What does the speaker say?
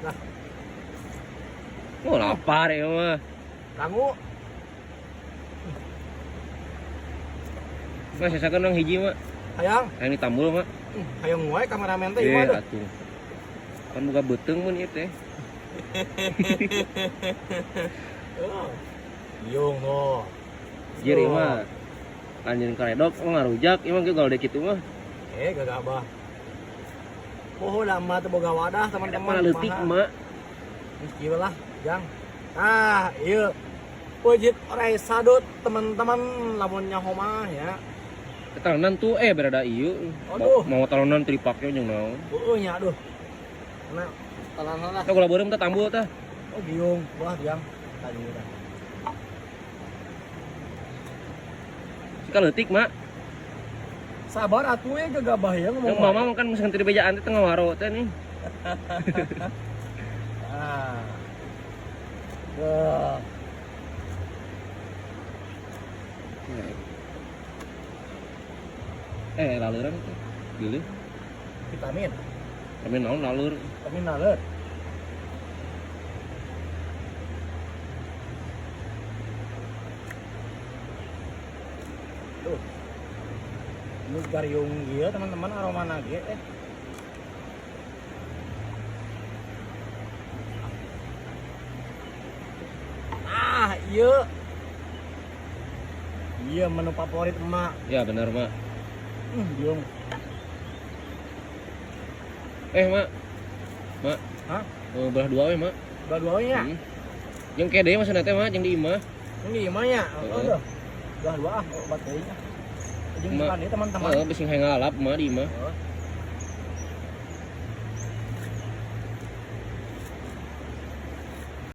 Nah, Oh lapar ya mah. dangu. Mas sasakeun nang hiji mah. Hayang. Hayang ditambul mah. Hayang wae kameramen teh ieu mah. Atuh. Kan boga beuteung mun ieu teh. Yung no. Jir ieu mah. Anjeun karedok ngarujak ieu mah ge galde kitu mah. Gagabah. Poho lama teu boga wadah teman-teman. Mana leutik mah. Ieu lah, Jang. Ah, ieu. Wajib rai sadut teman-teman lamun nyaho mah ya. Ketalanan tuh berada ieu. Aduh. Mau talonan teu dipake jeung naon. Heueuh nya aduh. Nah, talanan lah. Tah gula beureum teh tambul tah. Oh, giung. Wah, Jang. Tadi udah. Sika leutik mak. Sabar atuh we gagabah ya ngomong. Yang mama kan mesan teu bejaan teh tengah waro teh nih. Ah. Wah. Laleuran teh. Geuleuh. Vitamin. Tapi naon laleur. Vitamin laleur. Tuh. Ini gariung ieu teman-teman aromana ge Iya. Iya menu favorit emak. Ya benar mak. Yung. Mak. Mak. Hah? Belah dua we mak. Dua-duanya. Yang kede maksudna teh mak, yang di imah. Yang di imah nya. Belah dua obat deui nya. Jeung Emak. kan teman-teman. Bising hayang ngalap mah di imah.